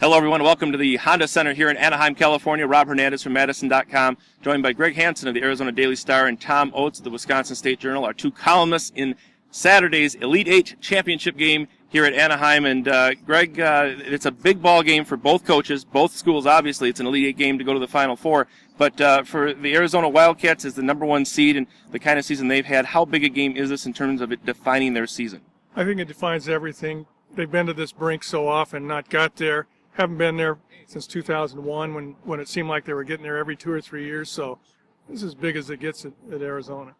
Hello, everyone. Welcome to the Honda Center here in Anaheim, California. Rob Hernandez from Madison.com, joined by Greg Hansen of the Arizona Daily Star and Tom Oates of the Wisconsin State Journal, our two columnists in Saturday's Elite Eight championship game here at Anaheim. And Greg, it's a big ball game for both coaches, both schools. Obviously, it's an Elite Eight game to go to the Final Four. But for the Arizona Wildcats as the number one seed and the kind of season they've had, how big a game is this in terms of it defining their season? I think it defines everything. They've been to this brink so often, not got there. Haven't been there since 2001 when it seemed like they were getting there every 2 or 3 years. So this is as big as it gets at Arizona.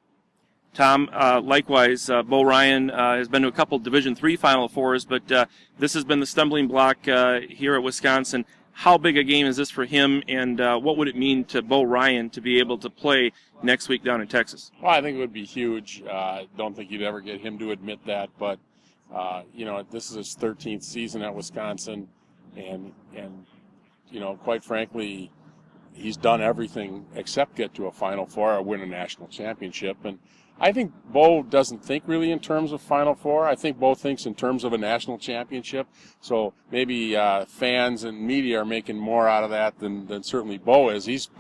Tom, likewise, Bo Ryan has been to a couple Division III Final Fours, but this has been the stumbling block here at Wisconsin. How big a game is this for him, and what would it mean to Bo Ryan to be able to play next week down in Texas? Well, I think it would be huge. I don't think you'd ever get him to admit that, but, this is his 13th season at Wisconsin. And quite frankly, he's done everything except get to a Final Four or win a national championship. And I think Bo doesn't think really in terms of Final Four. I think Bo thinks in terms of a national championship. So maybe fans and media are making more out of that than certainly Bo is. He's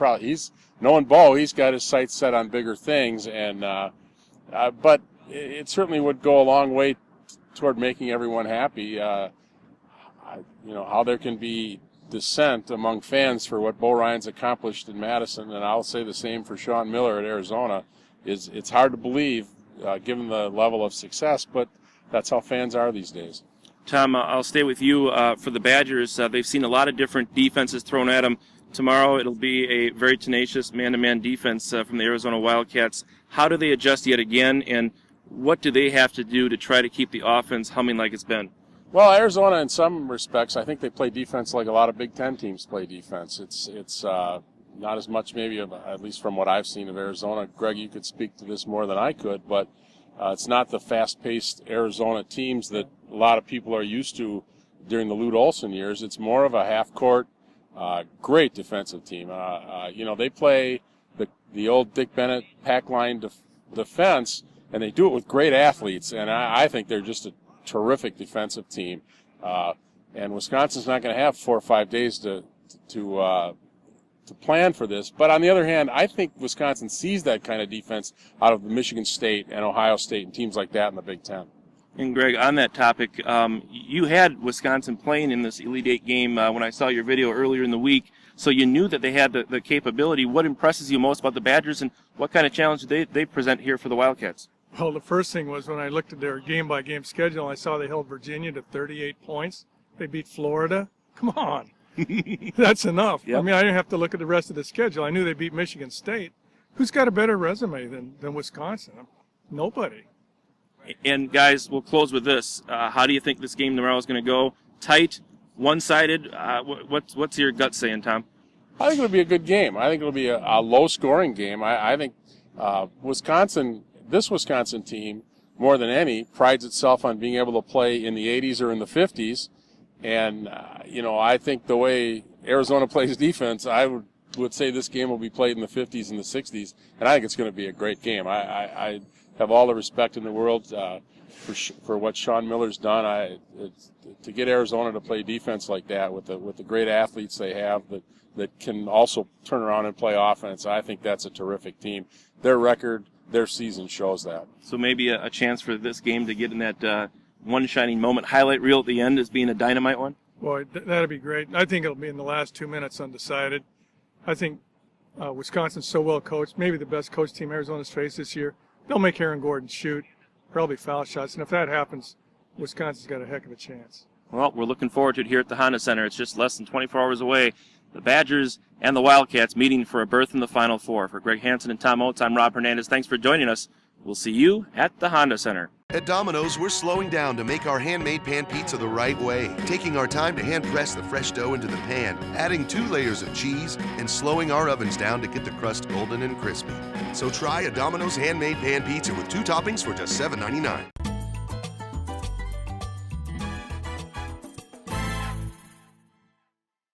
knowing Bo, he's got his sights set on bigger things. And but it certainly would go a long way toward making everyone happy. How there can be dissent among fans for what Bo Ryan's accomplished in Madison, and I'll say the same for Sean Miller at Arizona, it's hard to believe given the level of success, but that's how fans are these days. Tom, I'll stay with you. For the Badgers, they've seen a lot of different defenses thrown at them. Tomorrow it'll be a very tenacious man-to-man defense from the Arizona Wildcats. How do they adjust yet again, and what do they have to do to try to keep the offense humming like it's been? Well, Arizona, in some respects, I think they play defense like a lot of Big Ten teams play defense. It's not as much, maybe, at least from what I've seen of Arizona. Greg, you could speak to this more than I could, but it's not the fast-paced Arizona teams that a lot of people are used to during the Lute Olson years. It's more of a half-court, great defensive team. They play the old Dick Bennett pack line defense, and they do it with great athletes, and I think they're just a terrific defensive team, and Wisconsin's not going to have 4 or 5 days to plan for this. But on the other hand, I think Wisconsin sees that kind of defense out of Michigan State and Ohio State and teams like that in the Big Ten. And Greg, on that topic, you had Wisconsin playing in this Elite Eight game when I saw your video earlier in the week, so you knew that they had the capability. What impresses you most about the Badgers, and what kind of challenge do they present here for the Wildcats? Well, the first thing was when I looked at their game-by-game schedule, I saw they held Virginia to 38 points. They beat Florida. Come on. That's enough. Yep. I mean, I didn't have to look at the rest of the schedule. I knew they beat Michigan State. Who's got a better resume than Wisconsin? Nobody. And, guys, we'll close with this. How do you think this game tomorrow is going to go? Tight? One-sided? What's your gut saying, Tom? I think it'll be a good game. I think it'll be a low-scoring game. I think this Wisconsin team, more than any, prides itself on being able to play in the 80s or in the 50s. And, I think the way Arizona plays defense, I would say this game will be played in the 50s and the 60s. And I think it's going to be a great game. I have all the respect in the world for what Sean Miller's done. To get Arizona to play defense like that with the great athletes they have that can also turn around and play offense, I think that's a terrific team. Their record, their season shows that. So maybe a chance for this game to get in that one shining moment highlight reel at the end as being a dynamite one? Boy, that'd be great. I think it'll be in the last 2 minutes undecided. I think Wisconsin's so well coached, maybe the best coach team Arizona's faced this year. They'll make Aaron Gordon shoot, probably foul shots, and if that happens, Wisconsin's got a heck of a chance. Well, we're looking forward to it here at the Honda Center. It's just less than 24 hours away. The Badgers and the Wildcats meeting for a berth in the Final Four. For Greg Hansen and Tom Oates, I'm Rob Hernandez. Thanks for joining us. We'll see you at the Honda Center. At Domino's, we're slowing down to make our handmade pan pizza the right way, taking our time to hand press the fresh dough into the pan, adding 2 layers of cheese, and slowing our ovens down to get the crust golden and crispy. So try a Domino's handmade pan pizza with 2 toppings for just $7.99.